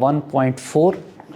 1.4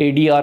ADR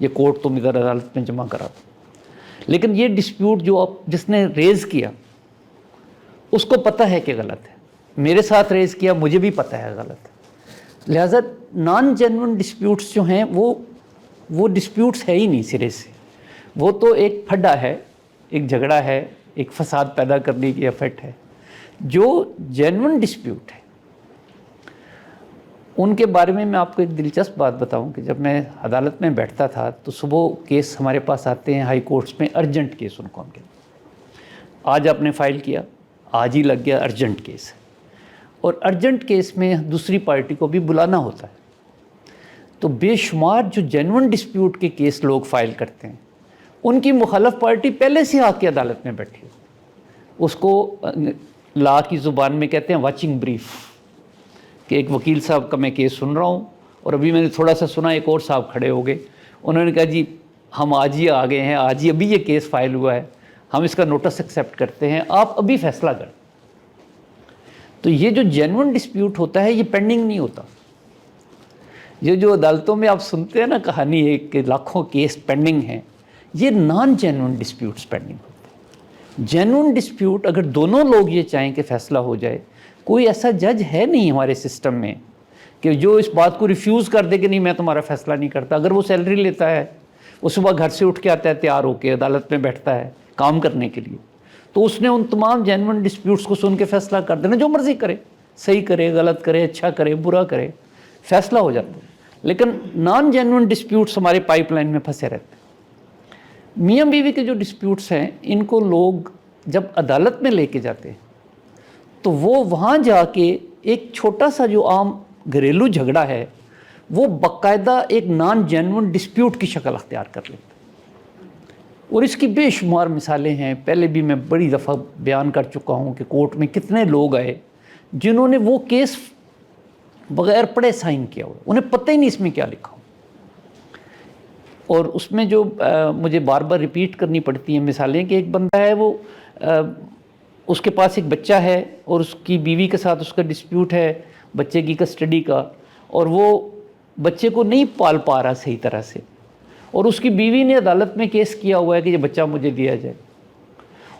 یہ court تم ادھر عدالت میں جمع کرا دو. لیکن یہ ڈسپیوٹ جو جس نے ریز کیا اس کو پتہ ہے کہ غلط ہے, میرے ساتھ ریز کیا مجھے بھی پتہ ہے غلط ہے. لہٰذا نان جینون ڈسپیوٹس جو ہیں وہ ڈسپیوٹس ہے ہی نہیں سرے سے, وہ تو ایک پھڈا ہے, ایک جھگڑا ہے, ایک فساد پیدا کرنے کی ایفرٹ ہے. جو جینون ڈسپیوٹ ہے ان کے بارے میں آپ کو ایک دلچسپ بات بتاؤں کہ جب میں عدالت میں بیٹھتا تھا تو صبح کیس ہمارے پاس آتے ہیں ہائی کورٹس میں, ارجنٹ کیس ان کو ہم کہتے ہیں. آج آپ نے فائل کیا, آج ہی لگ گیا, ارجنٹ کیس ہے. اور ارجنٹ کیس میں دوسری پارٹی کو بھی بلانا ہوتا ہے. تو بے شمار جو جینون ڈسپیوٹ کے کیس لوگ فائل کرتے ہیں ان کی مخالف پارٹی پہلے سے آ کے عدالت میں بیٹھی ہو. اس کو لا کی زبان میں کہتے ہیں واچنگ بریف, کہ ایک وکیل صاحب کا میں کیس سن رہا ہوں اور ابھی میں نے تھوڑا سا سنا, ایک اور صاحب کھڑے ہو گئے, انہوں نے کہا جی ہم آج ہی آ گئے ہیں, آج ہی ابھی یہ کیس فائل ہوا ہے, ہم اس کا نوٹس ایکسیپٹ کرتے ہیں, آپ ابھی فیصلہ کریں. تو یہ جو جینون ڈسپیوٹ ہوتا ہے یہ پینڈنگ نہیں ہوتا. یہ جو عدالتوں میں آپ سنتے ہیں نا کہانی ہے کہ لاکھوں کیس پینڈنگ ہیں, یہ نان جینون ڈسپیوٹس پینڈنگ ہوتے ہیں. جینون ڈسپیوٹ اگر دونوں لوگ یہ چاہیں کہ فیصلہ ہو جائے, کوئی ایسا جج ہے نہیں ہمارے سسٹم میں کہ جو اس بات کو ریفیوز کر دے کہ نہیں میں تمہارا فیصلہ نہیں کرتا. اگر وہ سیلری لیتا ہے, وہ صبح گھر سے اٹھ کے آتا ہے تیار ہو کے عدالت میں بیٹھتا ہے کام کرنے کے لیے, تو اس نے ان تمام جینون ڈسپیوٹس کو سن کے فیصلہ کر دینا, جو مرضی کرے, صحیح کرے, غلط کرے, اچھا کرے, برا کرے, فیصلہ ہو جاتا ہے. لیکن نان جینون ڈسپیوٹس ہمارے پائپ لائن میں پھنسے رہتے ہیں. میاں بیوی کے جو ڈسپیوٹس ہیں ان کو لوگ جب عدالت میں لے کے جاتے ہیں تو وہ وہاں جا کے ایک چھوٹا سا جو عام گھریلو جھگڑا ہے وہ باقاعدہ ایک نان جینون ڈسپیوٹ کی شکل اختیار کر لیتا ہے. اور اس کی بے شمار مثالیں ہیں, پہلے بھی میں بڑی دفعہ بیان کر چکا ہوں کہ کورٹ میں کتنے لوگ آئے جنہوں نے وہ کیس بغیر پڑھے سائن کیا ہوا, انہیں پتہ ہی نہیں اس میں کیا لکھا ہو. اور اس میں جو مجھے بار بار ریپیٹ کرنی پڑتی ہیں مثالیں کہ ایک بندہ ہے, وہ اس کے پاس ایک بچہ ہے اور اس کی بیوی کے ساتھ اس کا ڈسپیوٹ ہے بچے کی کسٹڈی کا, اور وہ بچے کو نہیں پال پا رہا صحیح طرح سے, اور اس کی بیوی نے عدالت میں کیس کیا ہوا ہے کہ یہ بچہ مجھے دیا جائے.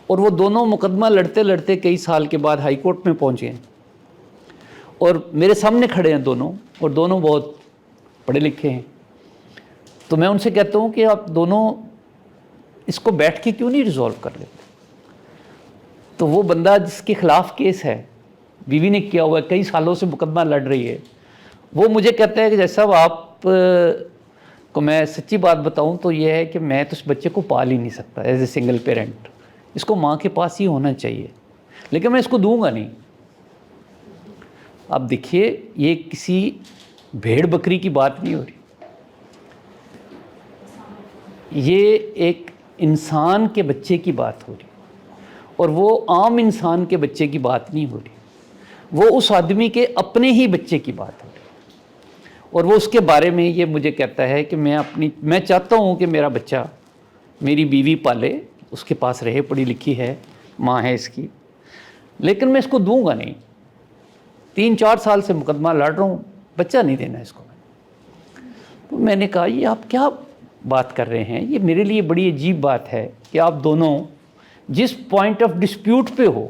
اور وہ دونوں مقدمہ لڑتے لڑتے کئی سال کے بعد ہائی کورٹ میں پہنچے ہیں اور میرے سامنے کھڑے ہیں دونوں, اور دونوں بہت پڑھے لکھے ہیں. تو میں ان سے کہتا ہوں کہ آپ دونوں اس کو بیٹھ کے کیوں نہیں ریزولو کر لیتے. تو وہ بندہ جس کے خلاف کیس ہے, بیوی نے کیا ہوا ہے, کئی سالوں سے مقدمہ لڑ رہی ہے, وہ مجھے کہتا ہے کہ جیسا آپ کو میں سچی بات بتاؤں تو یہ ہے کہ میں تو اس بچے کو پال ہی نہیں سکتا ایز اے سنگل پیرنٹ, اس کو ماں کے پاس ہی ہونا چاہیے, لیکن میں اس کو دوں گا نہیں. اب دیکھیے یہ کسی بھیڑ بکری کی بات نہیں ہو رہی, یہ ایک انسان کے بچے کی بات ہو رہی, اور وہ عام انسان کے بچے کی بات نہیں ہو رہی, وہ اس آدمی کے اپنے ہی بچے کی بات ہو رہی. اور وہ اس کے بارے میں یہ مجھے کہتا ہے کہ میں چاہتا ہوں کہ میرا بچہ میری بیوی پالے, اس کے پاس رہے, پڑھی لکھی ہے, ماں ہے اس کی, لیکن میں اس کو دوں گا نہیں. 3-4 سال سے مقدمہ لڑ رہا ہوں, بچہ نہیں دینا اس کو. تو میں نے کہا یہ آپ کیا بات کر رہے ہیں, یہ میرے لیے بڑی عجیب بات ہے کہ آپ دونوں جس پوائنٹ آف ڈسپیوٹ پہ ہو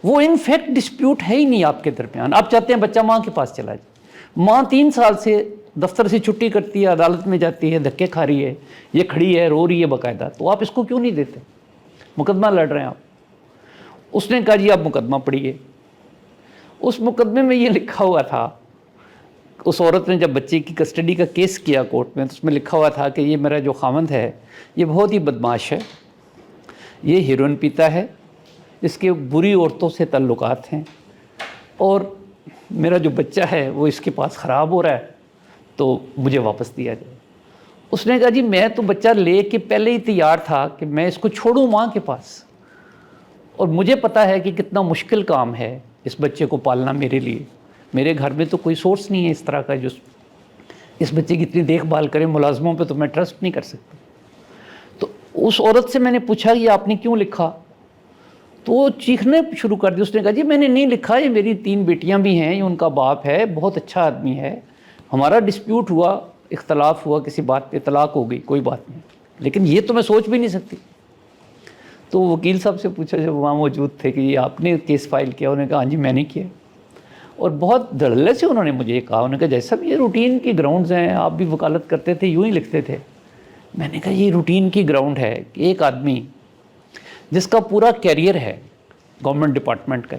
وہ ان فیکٹ ڈسپیوٹ ہے ہی نہیں آپ کے درمیان. آپ چاہتے ہیں بچہ ماں کے پاس چلا جائے, ماں 3 سال سے دفتر سے چھٹی کرتی ہے, عدالت میں جاتی ہے, دھکے کھا رہی ہے, یہ کھڑی ہے, رو رہی ہے باقاعدہ, تو آپ اس کو کیوں نہیں دیتے؟ مقدمہ لڑ رہے ہیں آپ. اس نے کہا جی آپ مقدمہ پڑھیے. اس مقدمے میں یہ لکھا ہوا تھا, اس عورت نے جب بچے کی کسٹڈی کا کیس کیا کورٹ میں, تو اس میں لکھا ہوا تھا کہ یہ میرا جو خاوند ہے یہ بہت ہی بدمعاش ہے, یہ ہیروئن پیتا ہے, اس کے بری عورتوں سے تعلقات ہیں, اور میرا جو بچہ ہے وہ اس کے پاس خراب ہو رہا ہے, تو مجھے واپس دیا جائے. اس نے کہا جی میں تو بچہ لے کے پہلے ہی تیار تھا کہ میں اس کو چھوڑوں ماں کے پاس, اور مجھے پتا ہے کہ کتنا مشکل کام ہے اس بچے کو پالنا میرے لیے. میرے گھر میں تو کوئی سورس نہیں ہے اس طرح کا جو اس بچے کی اتنی دیکھ بھال کرے, ملازموں پہ تو میں ٹرسٹ نہیں کر سکتا. تو اس عورت سے میں نے پوچھا یہ آپ نے کیوں لکھا, تو وہ چیخنے شروع کر دی. اس نے کہا جی میں نے نہیں لکھا, یہ میری 3 بیٹیاں بھی ہیں, یہ ان کا باپ ہے, بہت اچھا آدمی ہے, ہمارا ڈسپیوٹ ہوا, اختلاف ہوا کسی بات پہ، طلاق ہو گئی، کوئی بات نہیں، لیکن یہ تو میں سوچ بھی نہیں سکتی. تو وکیل صاحب سے پوچھا جب وہاں موجود تھے کہ یہ آپ نے کیس فائل کیا؟ انہوں نے کہا ہاں جی میں نے کیا. اور بہت دھڑلے سے انہوں نے مجھے یہ کہا. انہوں نے کہا جیسا بھی یہ روٹین کی گراؤنڈز ہیں، آپ بھی وکالت کرتے تھے یوں ہی لکھتے تھے. میں نے کہا یہ روٹین کی گراؤنڈ ہے کہ ایک آدمی جس کا پورا کیریئر ہے گورنمنٹ ڈپارٹمنٹ کا،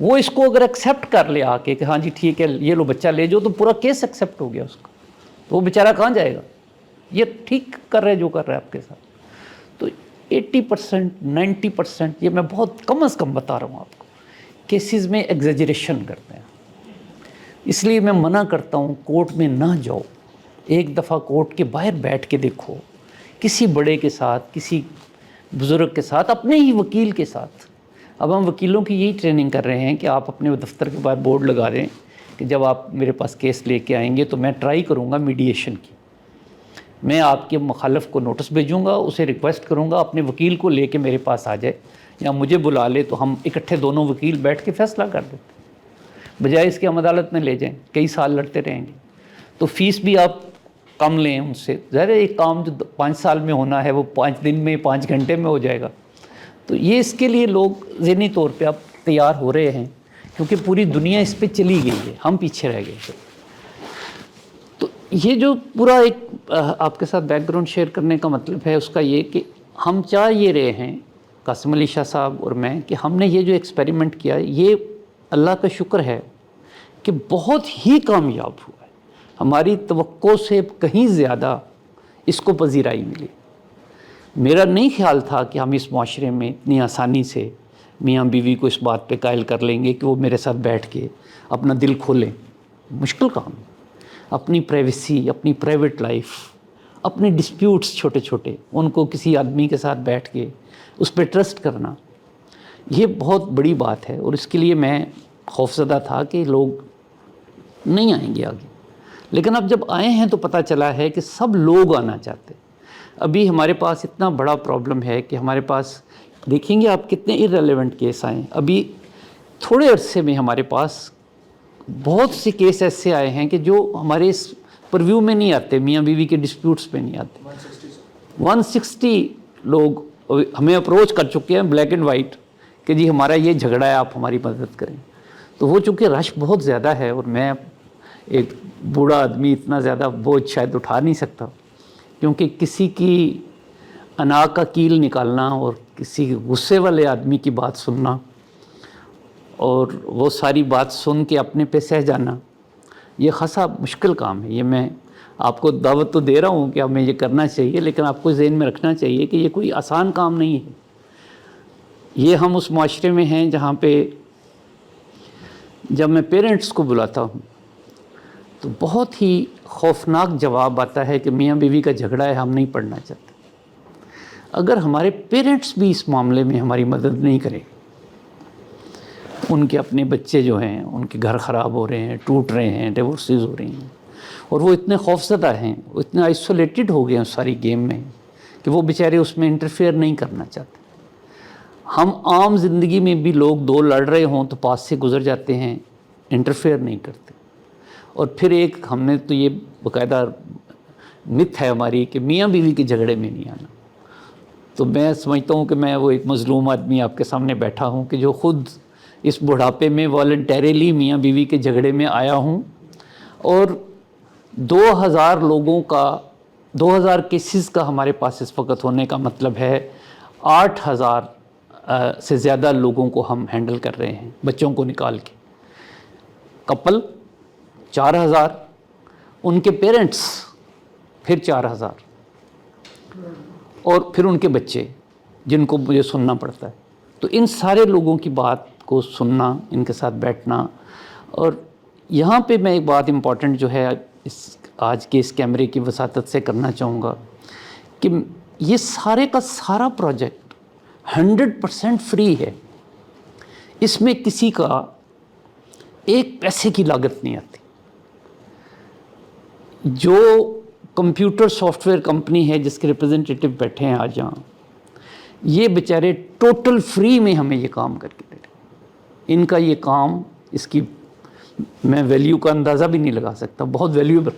وہ اس کو اگر ایکسیپٹ کر لے آ کے کہ ہاں جی ٹھیک ہے یہ لو بچہ لے جاؤ، تو پورا کیس ایکسیپٹ ہو گیا اس کا. تو وہ بیچارہ کہاں جائے گا؟ یہ ٹھیک کر رہے جو کر رہے آپ کے ساتھ. تو 80% 90%، یہ میں بہت کم از کم بتا رہا ہوں آپ کو، کیسز میں ایگزیجریشن کرتے ہیں. اس لیے میں منع کرتا ہوں کورٹ میں نہ جاؤ. ایک دفعہ کورٹ کے باہر بیٹھ کے دیکھو، کسی بڑے کے ساتھ، کسی بزرگ کے ساتھ، اپنے ہی وکیل کے ساتھ. اب ہم وکیلوں کی یہی ٹریننگ کر رہے ہیں کہ آپ اپنے دفتر کے باہر بورڈ لگا دیں کہ جب آپ میرے پاس کیس لے کے آئیں گے تو میں ٹرائی کروں گا میڈیشن کی. میں آپ کے مخالف کو نوٹس بھیجوں گا، اسے ریکویسٹ کروں گا اپنے وکیل کو لے کے میرے پاس آ جائے یا مجھے بلا لے، تو ہم اکٹھے دونوں وکیل بیٹھ کے فیصلہ کر دیتے، بجائے اس کے ہم عدالت میں لے جائیں، کئی سال لڑتے رہیں گے. تو فیس بھی آپ کم لیں ان سے. ظاہر ہے ایک کام جو 5 سال میں ہونا ہے وہ 5 دن میں 5 گھنٹے میں ہو جائے گا. تو یہ اس کے لیے لوگ ذہنی طور پہ اب تیار ہو رہے ہیں، کیونکہ پوری دنیا اس پہ چلی گئی ہے، ہم پیچھے رہ گئے. تو یہ جو پورا ایک آپ کے ساتھ بیک گراؤنڈ شیئر کرنے کا مطلب ہے اس کا یہ کہ ہم چاہ یہ رہے ہیں، قاسم علی شاہ صاحب اور میں، کہ ہم نے یہ جو ایکسپیریمنٹ کیا یہ اللہ کا شکر ہے کہ بہت ہی کامیاب ہوا ہے. ہماری توقع سے کہیں زیادہ اس کو پذیرائی ملی. میرا نہیں خیال تھا کہ ہم اس معاشرے میں اتنی آسانی سے میاں بیوی کو اس بات پہ قائل کر لیں گے کہ وہ میرے ساتھ بیٹھ کے اپنا دل کھولیں. مشکل کام ہے. اپنی پرائیویسی، اپنی پرائیویٹ لائف، اپنے ڈسپیوٹس چھوٹے چھوٹے، ان کو کسی آدمی کے ساتھ بیٹھ کے اس پہ ٹرسٹ کرنا، یہ بہت بڑی بات ہے. اور اس کے لیے میں خوفزدہ تھا کہ لوگ نہیں آئیں گے آگے. لیکن اب جب آئے ہیں تو پتہ چلا ہے کہ سب لوگ آنا چاہتے. ابھی ہمارے پاس اتنا بڑا پرابلم ہے کہ ہمارے پاس دیکھیں گے آپ کتنے ارریلیونٹ کیس آئے. ابھی تھوڑے عرصے میں ہمارے پاس بہت سے کیس ایسے آئے ہیں کہ جو ہمارے اس پرویو میں نہیں آتے، میاں بیوی کے ڈسپیوٹس میں نہیں آتے. 160 لوگ ہمیں اپروچ کر چکے ہیں بلیک اینڈ وائٹ کہ جی ہمارا یہ جھگڑا ہے، آپ ہماری مدد کریں. تو وہ چونکہ رش بہت زیادہ ہے اور میں ایک بوڑھا آدمی اتنا زیادہ بوجھ شاید اٹھا نہیں سکتا، کیونکہ کسی کی انا کا کیل نکالنا اور کسی غصے والے آدمی کی بات سننا اور وہ ساری بات سن کے اپنے پہ سہ جانا، یہ خاصا مشکل کام ہے. یہ میں آپ کو دعوت تو دے رہا ہوں کہ ہمیں یہ کرنا چاہیے، لیکن آپ کو ذہن میں رکھنا چاہیے کہ یہ کوئی آسان کام نہیں ہے. یہ ہم اس معاشرے میں ہیں جہاں پہ جب میں پیرنٹس کو بلاتا ہوں تو بہت ہی خوفناک جواب آتا ہے کہ میاں بیوی کا جھگڑا ہے، ہم نہیں پڑھنا چاہتے. اگر ہمارے پیرنٹس بھی اس معاملے میں ہماری مدد نہیں کریں، ان کے اپنے بچے جو ہیں ان کے گھر خراب ہو رہے ہیں، ٹوٹ رہے ہیں، ڈیورسز ہو رہی ہیں، اور وہ اتنے خوفزدہ ہیں، وہ اتنے آئسولیٹڈ ہو گئے ہیں اس ساری گیم میں کہ وہ بیچارے اس میں انٹرفیئر نہیں کرنا چاہتے. ہم عام زندگی میں بھی لوگ دو لڑ رہے ہوں تو پاس سے گزر جاتے ہیں، انٹرفیئر نہیں کرتے. اور پھر ایک ہم نے تو یہ باقاعدہ مت ہے ہماری کہ میاں بیوی کے جھگڑے میں نہیں آنا. تو میں سمجھتا ہوں کہ میں وہ ایک مظلوم آدمی آپ کے سامنے بیٹھا ہوں کہ جو خود اس بڑھاپے میں والنٹیریلی میاں بیوی کے جھگڑے میں آیا ہوں. اور 2000 لوگوں کا 2000 کیسز کا ہمارے پاس اس وقت ہونے کا مطلب ہے 8000 سے زیادہ لوگوں کو ہم ہینڈل کر رہے ہیں، بچوں کو نکال کے. کپل 4000، ان کے پیرنٹس پھر 4000، اور پھر ان کے بچے جن کو مجھے سننا پڑتا ہے. تو ان سارے لوگوں کی بات کو سننا، ان کے ساتھ بیٹھنا. اور یہاں پہ میں ایک بات امپورٹنٹ جو ہے آج کے اس کیمرے کی وساطت سے کرنا چاہوں گا کہ یہ سارے کا سارا پروجیکٹ 100% فری ہے. اس میں کسی کا ایک پیسے کی لاگت نہیں آتی. جو کمپیوٹر سافٹ ویئر کمپنی ہے جس کے ریپرزنٹیٹو بیٹھے ہیں آج یہاں، یہ بیچارے ٹوٹل فری میں ہمیں یہ کام کر کے دے رہے ہیں. ان کا یہ کام، اس کی میں ویلیو کا اندازہ بھی نہیں لگا سکتا، بہت ویلیوبل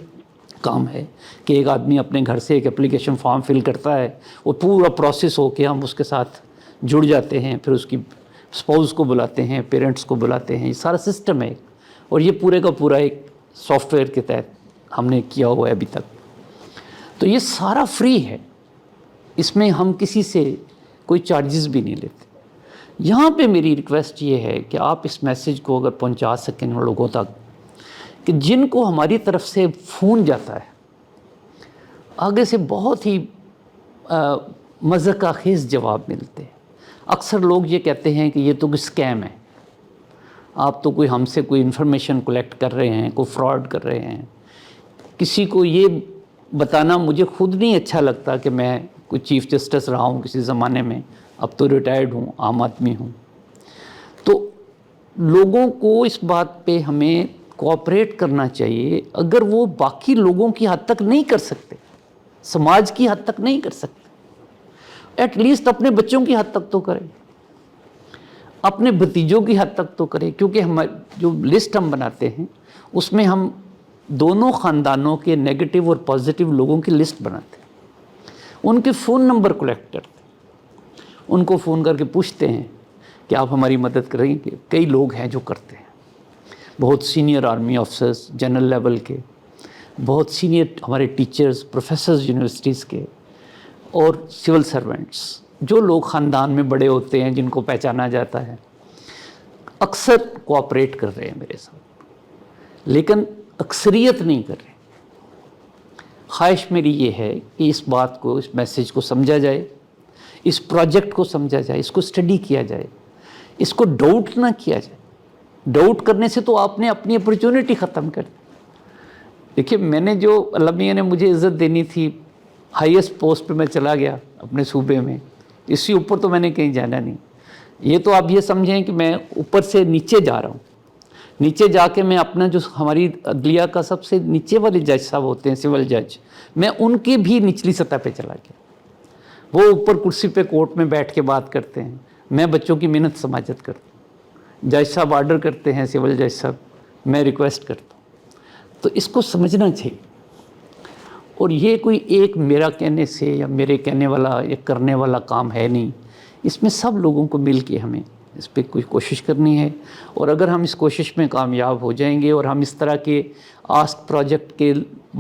کام ہے کہ ایک آدمی اپنے گھر سے ایک اپلیکیشن فارم فل کرتا ہے، وہ پورا پروسیس ہو کے ہم اس کے ساتھ جڑ جاتے ہیں، پھر اس کی اسپاؤس کو بلاتے ہیں، پیرنٹس کو بلاتے ہیں، یہ سارا سسٹم ہے، اور یہ پورے کا پورا ایک سافٹ ویئر کے تحت ہم نے کیا ہوا ہے ابھی تک۔ تو یہ سارا فری ہے، اس میں ہم کسی سے کوئی چارجز بھی نہیں لیتے۔ یہاں پہ میری ریکویسٹ یہ ہے کہ آپ اس میسیج کو اگر پہنچا سکیں ان لوگوں تک کہ جن کو ہماری طرف سے فون جاتا ہے، آگے سے بہت ہی مذاق خیز جواب ملتے ہیں۔ اکثر لوگ یہ کہتے ہیں کہ یہ تو کوئی اسکیم ہے، آپ تو کوئی ہم سے کوئی انفارمیشن کلیکٹ کر رہے ہیں، کوئی فراڈ کر رہے ہیں۔ کسی کو یہ بتانا مجھے خود نہیں اچھا لگتا کہ میں کوئی چیف جسٹس رہا ہوں کسی زمانے میں، اب تو ریٹائرڈ ہوں، عام آدمی ہوں۔ تو لوگوں کو اس بات پہ ہمیں کوآپریٹ کرنا چاہیے، اگر وہ باقی لوگوں کی حد تک نہیں کر سکتے، سماج کی حد تک نہیں کر سکتے، ایٹ لیسٹ اپنے بچوں کی حد تک تو کریں، اپنے بھتیجوں کی حد تک تو کریں، کیونکہ جو لسٹ ہم بناتے ہیں اس میں ہم دونوں خاندانوں کے نیگیٹو اور پازیٹیو لوگوں کی لسٹ بناتے ہیں، ان کے فون نمبر کلیکٹ کرتے ہیں، ان کو فون کر کے پوچھتے ہیں کہ آپ ہماری مدد کریں گے۔ کئی لوگ ہیں جو کرتے ہیں، بہت senior army officers, general level کے، بہت سینئر ہمارے ٹیچرز، پروفیسرز یونیورسٹیز کے، اور سول سرونٹس، جو لوگ خاندان میں بڑے ہوتے ہیں جن کو پہچانا جاتا ہے، اکثر کوآپریٹ کر رہے ہیں میرے ساتھ، لیکن اکثریت نہیں کر رہے۔ خواہش میری یہ ہے کہ اس بات کو، اس میسیج کو سمجھا جائے، اس پروجیکٹ کو سمجھا جائے، اس کو اسٹڈی کیا جائے، اس کو ڈاؤٹ نہ کیا جائے۔ ڈاؤٹ کرنے سے تو آپ نے اپنی اپرچونٹی ختم کر دی۔ دیکھیے، میں نے جو اللہ میاں نے مجھے عزت دینی تھی، ہائیسٹ پوسٹ پہ میں چلا گیا اپنے صوبے میں، اس سے اوپر تو میں نے کہیں جانا نہیں۔ یہ تو آپ یہ سمجھیں کہ میں اوپر سے نیچے جا رہا ہوں، نیچے جا کے میں اپنا جو ہماری عدلیہ کا سب سے نیچے والے جج صاحب ہوتے ہیں، سول جج، میں ان کی بھی نچلی سطح پہ چلا گیا۔ وہ اوپر کرسی پہ کورٹ میں بیٹھ کے بات کرتے ہیں، میں بچوں کی محنت سماجت کرتا ہوں، جج صاحب آرڈر کرتے ہیں، سول جج صاحب، میں ریکویسٹ کرتا ہوں۔ تو اس کو سمجھنا چاہیے، اور یہ کوئی ایک میرا کہنے سے یا میرے کہنے والا یا کرنے والا کام ہے نہیں، اس میں سب لوگوں کو مل کے ہمیں اس پہ کوئی کوشش کرنی ہے۔ اور اگر ہم اس کوشش میں کامیاب ہو جائیں گے اور ہم اس طرح کے آسک پروجیکٹ کے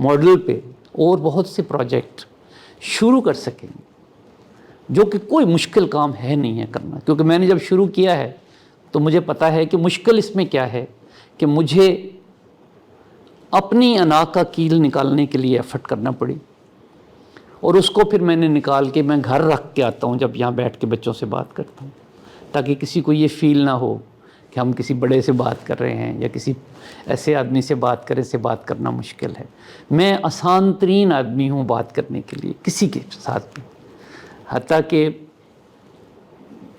ماڈل پہ اور بہت سے پروجیکٹ شروع کر سکیں گے، جو کہ کوئی مشکل کام ہے نہیں ہے کرنا، کیونکہ میں نے جب شروع کیا ہے تو مجھے پتہ ہے کہ مشکل اس میں کیا ہے کہ مجھے اپنی انا کا کیل نکالنے کے لیے ایفرٹ کرنا پڑی، اور اس کو پھر میں نے نکال کے میں گھر رکھ کے آتا ہوں جب یہاں بیٹھ کے بچوں سے بات کرتا ہوں، تاکہ کسی کو یہ فیل نہ ہو کہ ہم کسی بڑے سے بات کر رہے ہیں یا کسی ایسے آدمی سے بات کرنا مشکل ہے۔ میں آسان ترین آدمی ہوں بات کرنے کے لیے کسی کے ساتھ بھی، حتیٰ کہ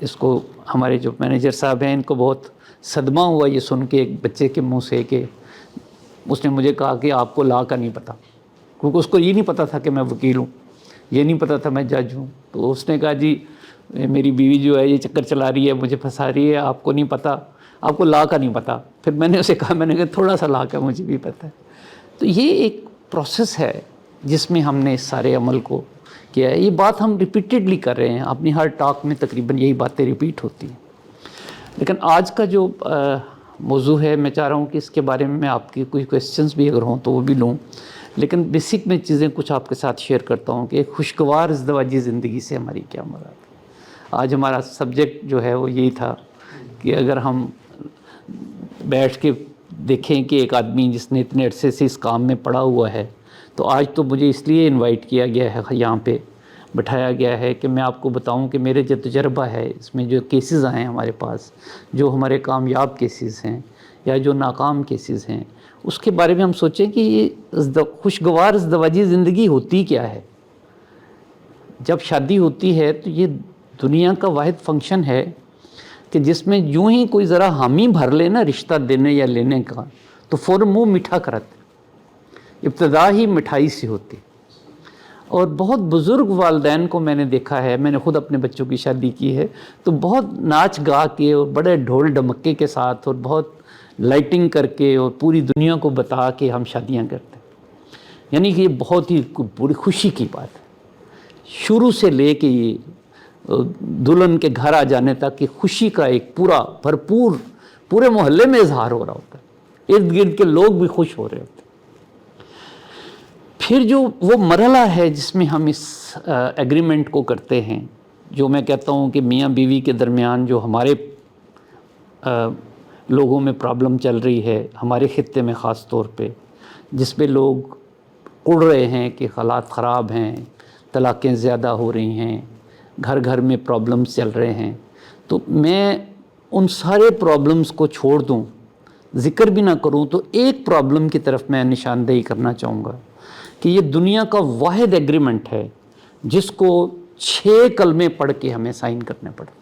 اس کو ہمارے جو مینیجر صاحب ہیں ان کو بہت صدمہ ہوا یہ سن کے ایک بچے کے منہ سے کہ اس نے مجھے کہا کہ آپ کو لا کا نہیں پتہ، کیونکہ اس کو یہ نہیں پتہ تھا کہ میں وکیل ہوں، یہ نہیں پتہ تھا میں جج ہوں۔ تو اس نے کہا جی میری بیوی جو ہے یہ چکر چلا رہی ہے، مجھے پھنسا رہی ہے، آپ کو نہیں پتہ، آپ کو لا کا نہیں پتہ۔ پھر میں نے اسے کہا، میں نے کہا تھوڑا سا لا کا مجھے بھی پتہ ہے۔ تو یہ ایک پروسیس ہے جس میں ہم نے اس سارے عمل کو کیا ہے۔ یہ بات ہم ریپیٹیڈلی کر رہے ہیں، اپنی ہر ٹاک میں تقریباً یہی باتیں ریپیٹ ہوتی ہیں۔ لیکن آج کا جو موضوع ہے، میں چاہ رہا ہوں کہ اس کے بارے میں آپ کی کوئی کویسچنز بھی اگر ہوں تو وہ بھی لوں، لیکن بیسک میں چیزیں کچھ آپ کے ساتھ شیئر کرتا ہوں کہ ایک خوشگوار ازدواجی زندگی سے ہماری کیا مراد ہے۔ آج ہمارا سبجیکٹ جو ہے وہ یہی تھا کہ اگر ہم بیٹھ کے دیکھیں کہ ایک آدمی جس نے اتنے عرصے سے اس کام میں پڑا ہوا ہے، تو آج تو مجھے اس لیے انوائٹ کیا گیا ہے، یہاں پہ بٹھایا گیا ہے کہ میں آپ کو بتاؤں کہ میرے جو تجربہ ہے اس میں جو کیسز آئے ہیں ہمارے پاس، جو ہمارے کامیاب کیسز ہیں یا جو ناکام کیسز ہیں، اس کے بارے میں ہم سوچیں کہ یہ خوشگوار ازدواجی زندگی ہوتی کیا ہے۔ جب شادی ہوتی ہے تو یہ دنیا کا واحد فنکشن ہے کہ جس میں یوں ہی کوئی ذرا حامی بھر لے نا رشتہ دینے یا لینے کا، تو فوراً منہ میٹھا کرتے، ابتدا ہی مٹھائی سے ہوتی۔ اور بہت بزرگ والدین کو میں نے دیکھا ہے، میں نے خود اپنے بچوں کی شادی کی ہے، تو بہت ناچ گا کے اور بڑے ڈھول ڈمکے کے ساتھ اور بہت لائٹنگ کر کے اور پوری دنیا کو بتا کے ہم شادیاں کرتے ہیں۔ یعنی کہ یہ بہت ہی بڑی خوشی کی بات ہے. شروع سے لے کے یہ دلہن کے گھر آ جانے تک کہ خوشی کا ایک پورا بھرپور پورے محلے میں اظہار ہو رہا ہوتا ہے، ارد گرد کے لوگ بھی خوش ہو رہے ہوتے ہیں. پھر جو وہ مرحلہ ہے جس میں ہم اس ایگریمنٹ کو کرتے ہیں، جو میں کہتا ہوں کہ میاں بیوی کے درمیان جو ہمارے لوگوں میں پرابلم چل رہی ہے، ہمارے خطے میں خاص طور پہ، جس پہ لوگ اڑ رہے ہیں کہ حالات خراب ہیں، طلاقیں زیادہ ہو رہی ہیں، گھر گھر میں پرابلمس چل رہے ہیں، تو میں ان سارے پرابلمس کو چھوڑ دوں، ذکر بھی نہ کروں، تو ایک پرابلم کی طرف میں نشاندہی کرنا چاہوں گا کہ یہ دنیا کا واحد ایگریمنٹ ہے جس کو 6 کلمے پڑھ کے ہمیں سائن کرنے پڑتے ہیں.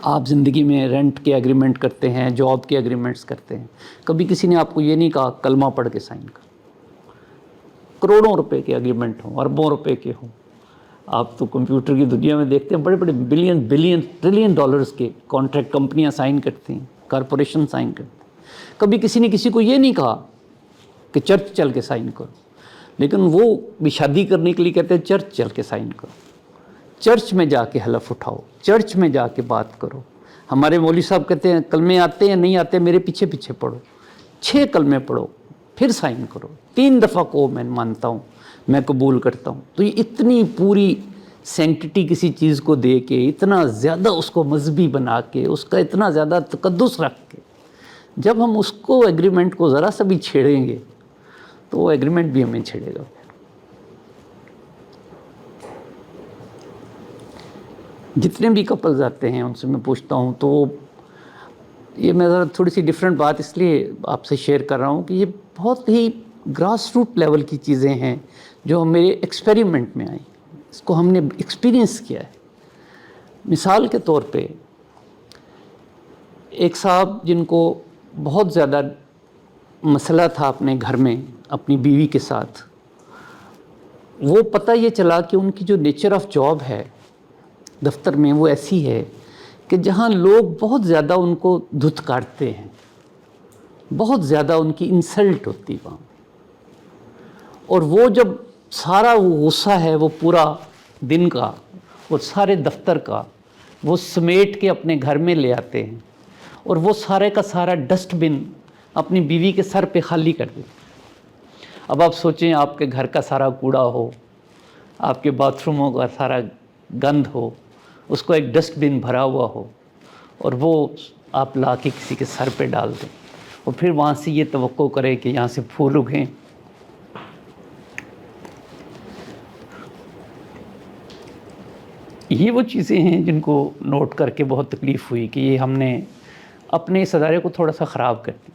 آپ زندگی میں رینٹ کے ایگریمنٹ کرتے ہیں، جاب کے ایگریمنٹس کرتے ہیں، کبھی کسی نے آپ کو یہ نہیں کہا کلمہ پڑھ کے سائن کر. کروڑوں روپے کے ایگریمنٹ ہوں، اربوں روپے کے ہوں. آپ تو کمپیوٹر کی دنیا میں دیکھتے ہیں بڑے بڑے بلین ٹریلین ڈالرز کے کانٹریکٹ کمپنیاں سائن کرتی ہیں، کارپوریشن سائن کرتی ہیں. کبھی کسی نے کسی کو یہ نہیں کہا کہ چرچ چل کے سائن کرو، لیکن وہ بھی شادی کرنے کے لیے کہتے ہیں چرچ چل کے سائن کرو، چرچ میں جا کے حلف اٹھاؤ، چرچ میں جا کے بات کرو. ہمارے مولوی صاحب کہتے ہیں کلمے آتے ہیں نہیں آتے میرے پیچھے پیچھے پڑھو، 6 کلمے پڑھو پھر سائن کرو، 3 دفعہ کو میں مانتا ہوں، میں قبول کرتا ہوں. تو یہ اتنی پوری سینکٹی کسی چیز کو دے کے، اتنا زیادہ اس کو مذہبی بنا کے، اس کا اتنا زیادہ تقدس رکھ کے، جب ہم اس کو ایگریمنٹ کو ذرا سا بھی چھیڑیں گے تو وہ ایگریمنٹ بھی ہمیں چھیڑے گا. جتنے بھی کپلز آتے ہیں ان سے میں پوچھتا ہوں، تو یہ میں ذرا تھوڑی سی ڈیفرنٹ بات اس لیے آپ سے شیئر کر رہا ہوں کہ یہ بہت ہی گراس روٹ لیول کی چیزیں ہیں جو میرے ایکسپیریمنٹ میں آئیں، اس کو ہم نے ایکسپیرینس کیا ہے. مثال کے طور پہ ایک صاحب جن کو بہت زیادہ مسئلہ تھا اپنے گھر میں اپنی بیوی کے ساتھ، وہ پتہ یہ چلا کہ ان کی جو نیچر آف جاب ہے دفتر میں وہ ایسی ہے کہ جہاں لوگ بہت زیادہ ان کو دھتکارتے ہیں، بہت زیادہ ان کی انسلٹ ہوتی وہاں. اور وہ جب سارا وہ غصہ ہے وہ پورا دن کا، وہ سارے دفتر کا، وہ سمیٹ کے اپنے گھر میں لے آتے ہیں اور وہ سارے کا سارا ڈسٹ بن اپنی بیوی کے سر پہ خالی کر دیتے. اب آپ سوچیں آپ کے گھر کا سارا کوڑا ہو، آپ کے باتھ روموں کا سارا گند ہو، اس کو ایک ڈسٹ بن بھرا ہوا ہو اور وہ آپ لا کے کسی کے سر پہ ڈال دیں اور پھر وہاں سے یہ توقع کرے کہ یہاں سے پھول اگیں. یہ وہ چیزیں ہیں جن کو نوٹ کر کے بہت تکلیف ہوئی کہ یہ ہم نے اپنے اس ادارے کو تھوڑا سا خراب کر دی.